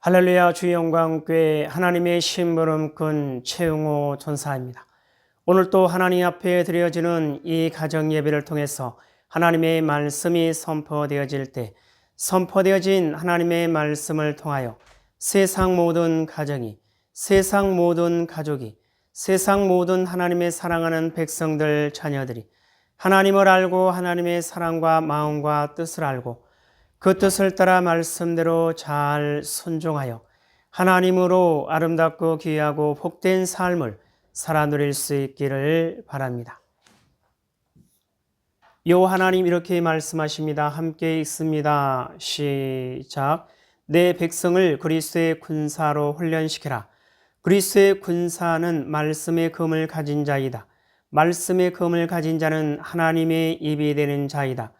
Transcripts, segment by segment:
할렐루야. 주의 영광교회 하나님의 심부름꾼 최용호 전사입니다. 오늘 또 하나님 앞에 드려지는 이 가정 예배를 통해서 하나님의 말씀이 선포되어질 때 선포되어진 하나님의 말씀을 통하여 세상 모든 가정이, 세상 모든 가족이, 세상 모든 하나님의 사랑하는 백성들 자녀들이 하나님을 알고 하나님의 사랑과 마음과 뜻을 알고 그 뜻을 따라 말씀대로 잘 순종하여 하나님으로 아름답고 귀하고 복된 삶을 살아 누릴 수 있기를 바랍니다. 요 하나님 이렇게 말씀하십니다. 함께 읽습니다. 시작. 내 백성을 그리스도의 군사로 훈련시키라. 그리스도의 군사는 말씀의 검을 가진 자이다. 말씀의 검을 가진 자는 하나님의 입이 되는 자이다.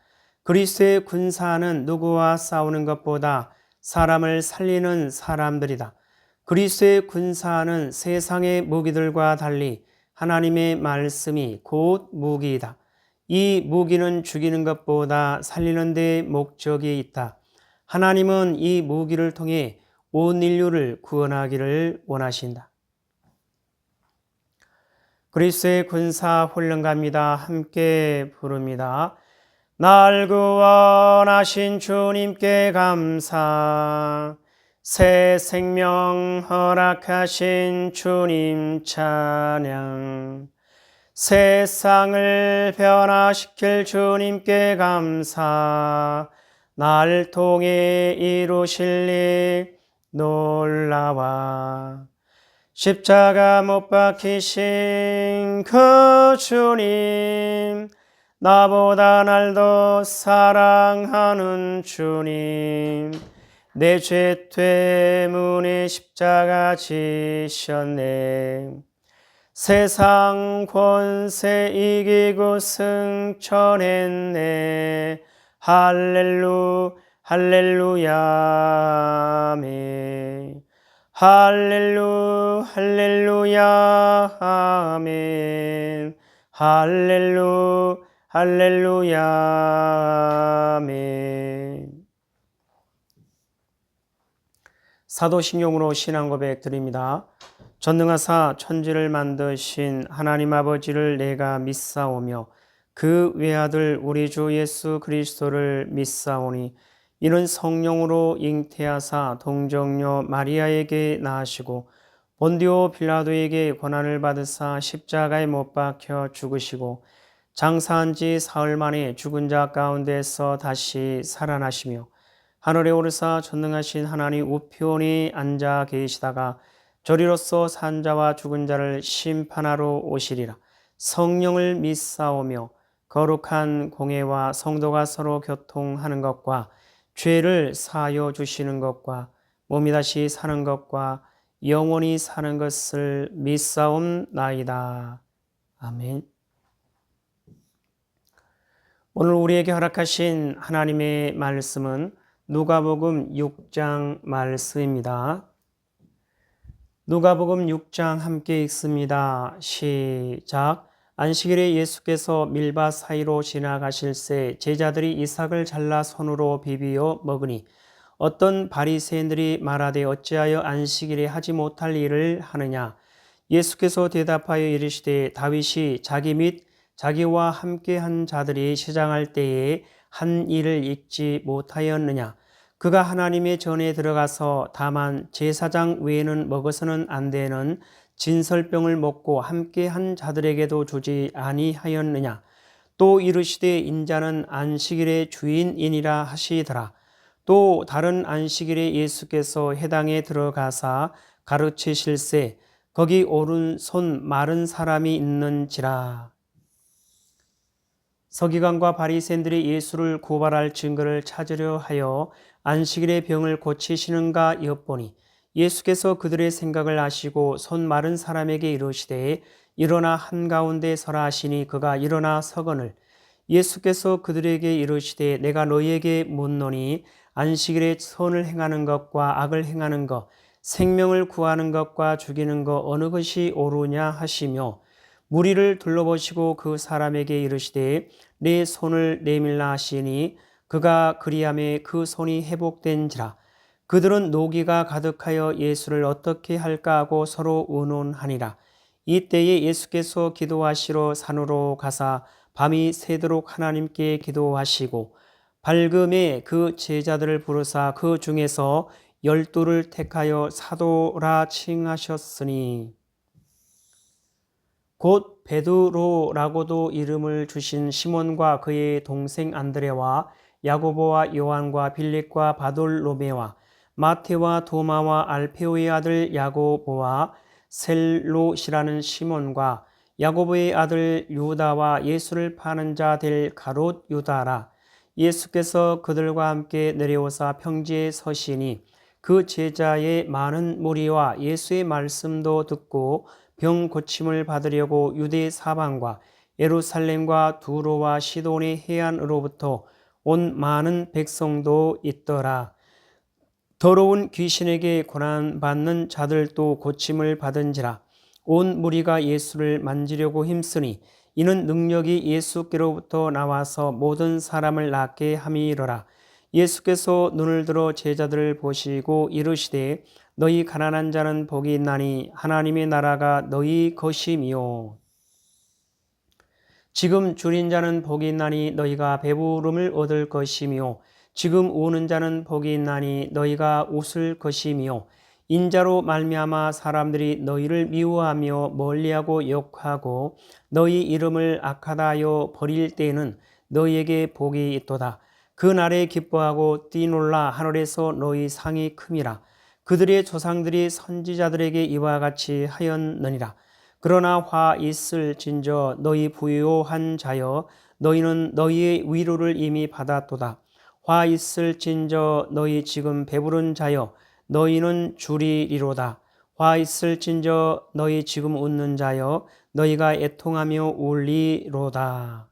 그리스도의 군사는 누구와 싸우는 것보다 사람을 살리는 사람들이다. 그리스도의 군사는 세상의 무기들과 달리 하나님의 말씀이 곧 무기이다. 이 무기는 죽이는 것보다 살리는 데 목적이 있다. 하나님은 이 무기를 통해 온 인류를 구원하기를 원하신다. 그리스도의 군사 훈련가입니다. 함께 부릅니다. 날 구원하신 주님께 감사, 새 생명 허락하신 주님 찬양, 세상을 변화시킬 주님께 감사, 날 통해 이루실 일 놀라와 십자가 못 박히신 그 주님, 나보다 날 더 사랑하는 주님, 내 죄 때문에 십자가 지셨네. 세상 권세 이기고 승천했네. 할렐루야 아멘. 할렐루야 아멘. 할렐루야 아멘. 사도신경으로 신앙 고백 드립니다. 전능하사 천지를 만드신 하나님 아버지를 내가 믿사오며 그 외아들 우리 주 예수 그리스도를 믿사오니 이는 성령으로 잉태하사 동정녀 마리아에게 낳으시고 본디오 빌라도에게 고난을 받으사 십자가에 못 박혀 죽으시고 장사한 지 사흘 만에 죽은 자 가운데서 다시 살아나시며 하늘에 오르사 전능하신 하나님 우편에 앉아 계시다가 저리로서 산 자와 죽은 자를 심판하러 오시리라. 성령을 믿사오며 거룩한 공회와 성도가 서로 교통하는 것과 죄를 사하여 주시는 것과 몸이 다시 사는 것과 영원히 사는 것을 믿사옵나이다. 아멘. 오늘 우리에게 허락하신 하나님의 말씀은 누가복음 6장 말씀입니다. 누가복음 6장 함께 읽습니다. 시작. 안식일에 예수께서 밀밭 사이로 지나가실새 제자들이 이삭을 잘라 손으로 비비어 먹으니 어떤 바리새인들이 말하되 어찌하여 안식일에 하지 못할 일을 하느냐. 예수께서 대답하여 이르시되 다윗이 자기 및 자기와 함께한 자들이 시장할 때에 한 일을 잊지 못하였느냐. 그가 하나님의 전에 들어가서 다만 제사장 외에는 먹어서는 안 되는 진설병을 먹고 함께한 자들에게도 주지 아니하였느냐. 또 이르시되 인자는 안식일의 주인이니라 하시더라. 또 다른 안식일에 예수께서 회당에 들어가사 가르치실새 거기 오른손 마른 사람이 있는지라. 서기관과 바리새인들이 예수를 고발할 증거를 찾으려 하여 안식일의 병을 고치시는가 엿보니 예수께서 그들의 생각을 아시고 손 마른 사람에게 이르시되 일어나 한가운데 서라 하시니 그가 일어나 서거늘 예수께서 그들에게 이르시되 내가 너희에게 묻노니 안식일에 선을 행하는 것과 악을 행하는 것, 생명을 구하는 것과 죽이는 것 어느 것이 옳으냐 하시며 무리를 둘러보시고 그 사람에게 이르시되 내 손을 내밀라 하시니 그가 그리하매 그 손이 회복된지라. 그들은 노기가 가득하여 예수를 어떻게 할까 하고 서로 의논하니라. 이때에 예수께서 기도하시러 산으로 가사 밤이 새도록 하나님께 기도하시고 밝음에 그 제자들을 부르사 그 중에서 12를 택하여 사도라 칭하셨으니 곧 베드로라고도 이름을 주신 시몬과 그의 동생 안드레와 야고보와 요한과 빌립과 바돌로메와 마테와 도마와 알페오의 아들 야고보와 셀롯이라는 시몬과 야고보의 아들 유다와 예수를 파는 자 될 가롯 유다라. 예수께서 그들과 함께 내려오사 평지에 서시니 그 제자의 많은 무리와 예수의 말씀도 듣고 병 고침을 받으려고 유대 사방과 예루살렘과 두로와 시돈의 해안으로부터 온 많은 백성도 있더라. 더러운 귀신에게 고난받는 자들도 고침을 받은지라. 온 무리가 예수를 만지려고 힘쓰니 이는 능력이 예수께로부터 나와서 모든 사람을 낫게 함이로라. 예수께서 눈을 들어 제자들을 보시고 이르시되 너희 가난한 자는 복이 있나니 하나님의 나라가 너희 것이미요. 지금 줄인 자는 복이 있나니 너희가 배부름을 얻을 것이며 지금 우는 자는 복이 있나니 너희가 웃을 것이며 인자로 말미암아 사람들이 너희를 미워하며 멀리하고 욕하고 너희 이름을 악하다 하여 버릴 때에는 너희에게 복이 있도다. 그 날에 기뻐하고 뛰놀라 하늘에서 너희 상이 큼이라. 그들의 조상들이 선지자들에게 이와 같이 하였느니라. 그러나 화 있을진저 너희 부요한 자여 너희는 너희의 위로를 이미 받았도다. 화 있을진저 너희 지금 배부른 자여 너희는 줄이리로다. 화 있을진저 너희 지금 웃는 자여 너희가 애통하며 울리로다.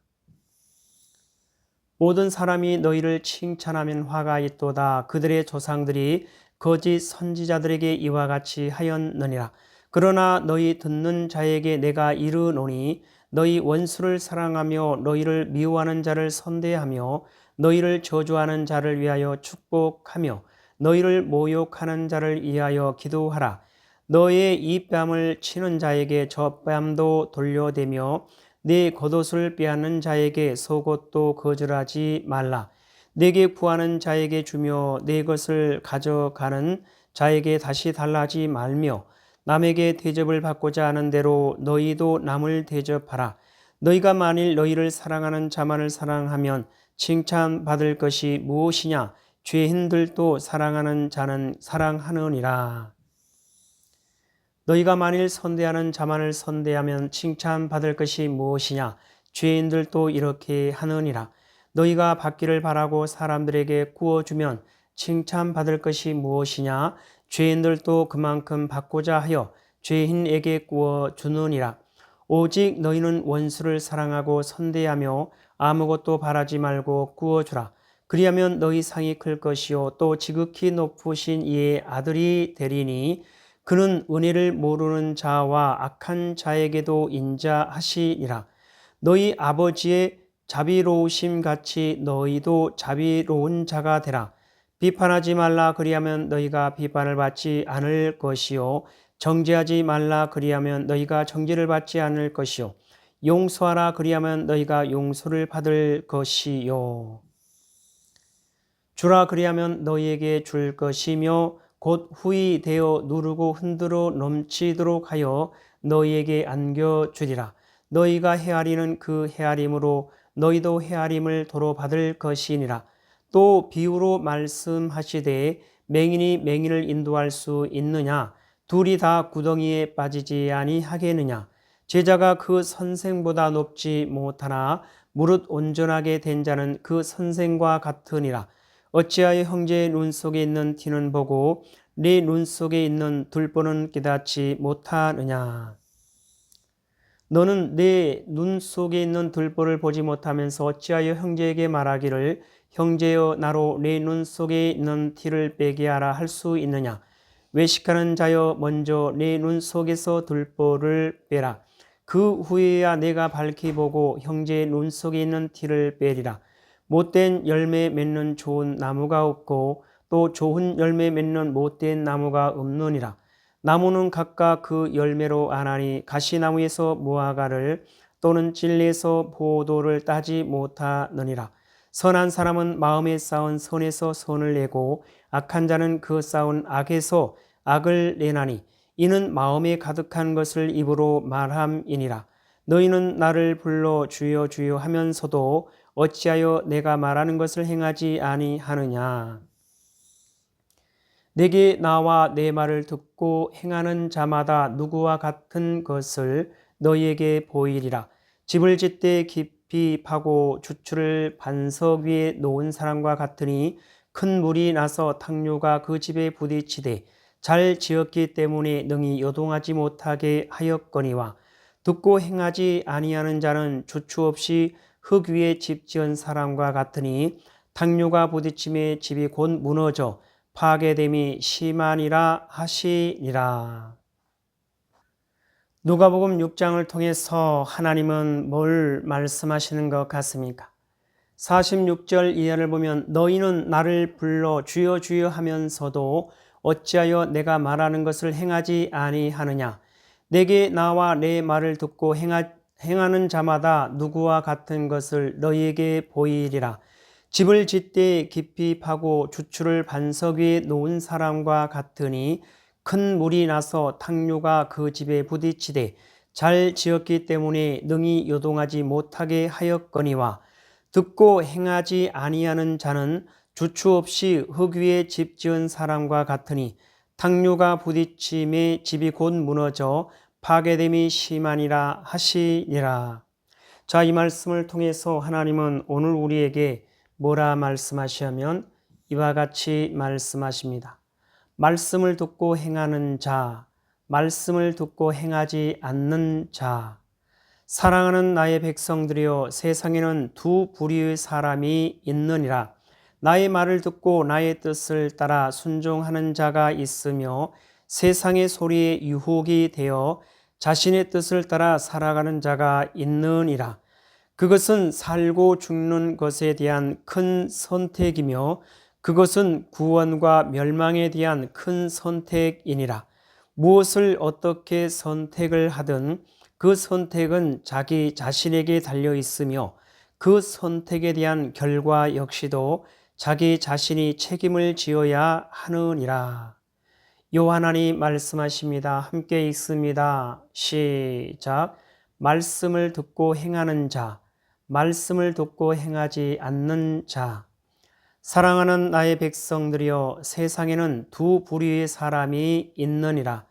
모든 사람이 너희를 칭찬하면 화가 있도다. 그들의 조상들이 거짓 선지자들에게 이와 같이 하였느니라. 그러나 너희 듣는 자에게 내가 이르노니 너희 원수를 사랑하며 너희를 미워하는 자를 선대하며 너희를 저주하는 자를 위하여 축복하며 너희를 모욕하는 자를 위하여 기도하라. 너의 이 뺨을 치는 자에게 저 뺨도 돌려대며 네 겉옷을 빼앗는 자에게 속옷도 거절하지 말라. 내게 구하는 자에게 주며 내 것을 가져가는 자에게 다시 달라지 말며 남에게 대접을 받고자 하는 대로 너희도 남을 대접하라. 너희가 만일 너희를 사랑하는 자만을 사랑하면 칭찬받을 것이 무엇이냐? 죄인들도 사랑하는 자는 사랑하느니라. 너희가 만일 선대하는 자만을 선대하면 칭찬받을 것이 무엇이냐? 죄인들도 이렇게 하느니라. 너희가 받기를 바라고 사람들에게 구워주면 칭찬받을 것이 무엇이냐? 죄인들도 그만큼 받고자 하여 죄인에게 구워주느니라. 오직 너희는 원수를 사랑하고 선대하며 아무것도 바라지 말고 구워주라. 그리하면 너희 상이 클 것이요 또 지극히 높으신 이의 아들이 되리니 그는 은혜를 모르는 자와 악한 자에게도 인자하시니라. 너희 아버지의 자비로우심 같이 너희도 자비로운 자가 되라. 비판하지 말라 그리하면 너희가 비판을 받지 않을 것이요 정죄하지 말라 그리하면 너희가 정죄를 받지 않을 것이요 용서하라 그리하면 너희가 용서를 받을 것이요 주라 그리하면 너희에게 줄 것이며 곧 후히 되어 누르고 흔들어 넘치도록 하여 너희에게 안겨주리라. 너희가 헤아리는 그 헤아림으로 너희도 헤아림을 도로 받을 것이니라. 또 비유로 말씀하시되 맹인이 맹인을 인도할 수 있느냐? 둘이 다 구덩이에 빠지지 아니하겠느냐? 제자가 그 선생보다 높지 못하나 무릇 온전하게 된 자는 그 선생과 같으니라. 어찌하여 형제의 눈 속에 있는 티는 보고 네 눈 속에 있는 들보는 깨닫지 못하느냐? 너는 내 눈 속에 있는 들보를 보지 못하면서 어찌하여 형제에게 말하기를 형제여 나로 내 눈 속에 있는 티를 빼게 하라 할 수 있느냐? 외식하는 자여 먼저 내 눈 속에서 들보를 빼라. 그 후에야 내가 밝히 보고 형제의 눈 속에 있는 티를 빼리라. 못된 열매 맺는 좋은 나무가 없고 또 좋은 열매 맺는 못된 나무가 없느니라. 나무는 각각 그 열매로 아나니 가시나무에서 무화과를 또는 진리에서 포도를 따지 못하느니라. 선한 사람은 마음에 쌓은 선에서 선을 내고 악한 자는 그 쌓은 악에서 악을 내나니 이는 마음에 가득한 것을 입으로 말함이니라. 너희는 나를 불러 주여 주여 하면서도 어찌하여 내가 말하는 것을 행하지 아니하느냐. 내게 나와 내 말을 듣고 행하는 자마다 누구와 같은 것을 너희에게 보이리라. 집을 짓되 깊이 파고 주추를 반석 위에 놓은 사람과 같으니 큰 물이 나서 탕류가 그 집에 부딪히되 잘 지었기 때문에 능히 요동하지 못하게 하였거니와 듣고 행하지 아니하는 자는 주추 없이 흙 위에 집 지은 사람과 같으니 탕류가 부딪힘에 집이 곧 무너져 파괴됨이 심하니라 하시니라. 누가복음 6장을 통해서 하나님은 뭘 말씀하시는 것 같습니까? 46절 이하를 보면 너희는 나를 불러 주여 주여 하면서도 어찌하여 내가 말하는 것을 행하지 아니하느냐. 내게 나와 내 말을 듣고 행하는 자마다 누구와 같은 것을 너희에게 보이리라. 집을 짓되 깊이 파고 주추를 반석 위에 놓은 사람과 같으니 큰 물이 나서 탕류가 그 집에 부딪히되 잘 지었기 때문에 능히 요동하지 못하게 하였거니와 듣고 행하지 아니하는 자는 주추 없이 흙 위에 집 지은 사람과 같으니 탕류가 부딪힘에 집이 곧 무너져 파괴됨이 심하니라 하시니라. 자, 이 말씀을 통해서 하나님은 오늘 우리에게 뭐라 말씀하시냐면 이와 같이 말씀하십니다. 말씀을 듣고 행하는 자, 말씀을 듣고 행하지 않는 자. 사랑하는 나의 백성들이여, 세상에는 두 부류의 사람이 있느니라. 나의 말을 듣고 나의 뜻을 따라 순종하는 자가 있으며 세상의 소리에 유혹이 되어 자신의 뜻을 따라 살아가는 자가 있느니라. 그것은 살고 죽는 것에 대한 큰 선택이며 그것은 구원과 멸망에 대한 큰 선택이니라. 무엇을 어떻게 선택을 하든 그 선택은 자기 자신에게 달려 있으며 그 선택에 대한 결과 역시도 자기 자신이 책임을 지어야 하느니라. 요한하니 말씀하십니다. 함께 읽습니다. 시작. 말씀을 듣고 행하는 자, 말씀을 듣고 행하지 않는 자. 사랑하는 나의 백성들이여, 세상에는 두 부류의 사람이 있느니라.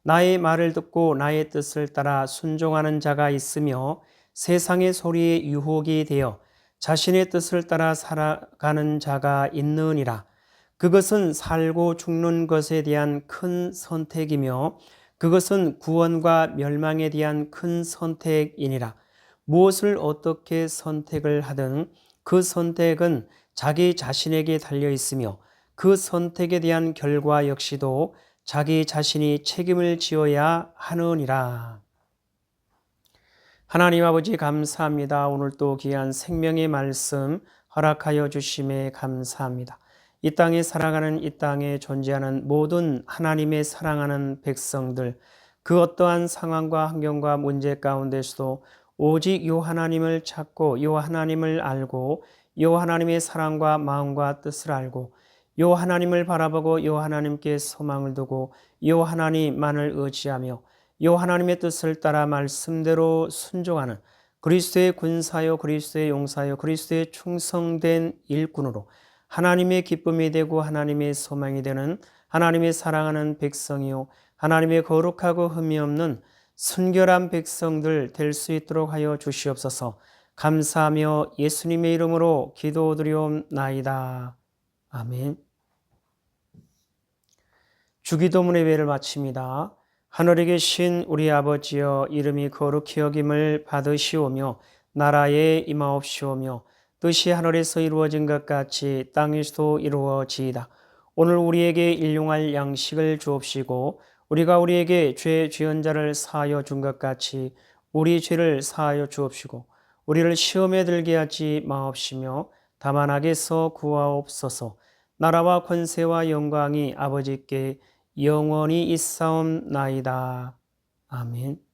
나의 말을 듣고 나의 뜻을 따라 순종하는 자가 있으며 세상의 소리에 유혹이 되어 자신의 뜻을 따라 살아가는 자가 있느니라. 그것은 살고 죽는 것에 대한 큰 선택이며 그것은 구원과 멸망에 대한 큰 선택이니라. 무엇을 어떻게 선택을 하든 그 선택은 자기 자신에게 달려 있으며 그 선택에 대한 결과 역시도 자기 자신이 책임을 지어야 하느니라. 하나님 아버지 감사합니다. 오늘 또 귀한 생명의 말씀 허락하여 주심에 감사합니다. 이 땅에 살아가는 이 땅에 존재하는 모든 하나님의 사랑하는 백성들, 그 어떠한 상황과 환경과 문제 가운데서도 오직 요 하나님을 찾고 요 하나님을 알고 요 하나님의 사랑과 마음과 뜻을 알고 요 하나님을 바라보고 요 하나님께 소망을 두고 요 하나님만을 의지하며 요 하나님의 뜻을 따라 말씀대로 순종하는 그리스도의 군사요 그리스도의 용사요 그리스도의 충성된 일꾼으로 하나님의 기쁨이 되고 하나님의 소망이 되는 하나님의 사랑하는 백성이요 하나님의 거룩하고 흠이 없는 순결한 백성들 될 수 있도록 하여 주시옵소서. 감사하며 예수님의 이름으로 기도드리옵나이다. 아멘. 주기도문 예배를 마칩니다. 하늘에 계신 우리 아버지여, 이름이 거룩히 여김을 받으시오며 나라에 임하옵시오며 뜻이 하늘에서 이루어진 것 같이 땅에서도 이루어지이다. 오늘 우리에게 일용할 양식을 주옵시고 우리가 우리에게 죄 지은 자를 사하여 준 것 같이 우리 죄를 사하여 주옵시고 우리를 시험에 들게 하지 마옵시며 다만 악에서 구하옵소서. 나라와 권세와 영광이 아버지께 영원히 있사옵나이다. 아멘.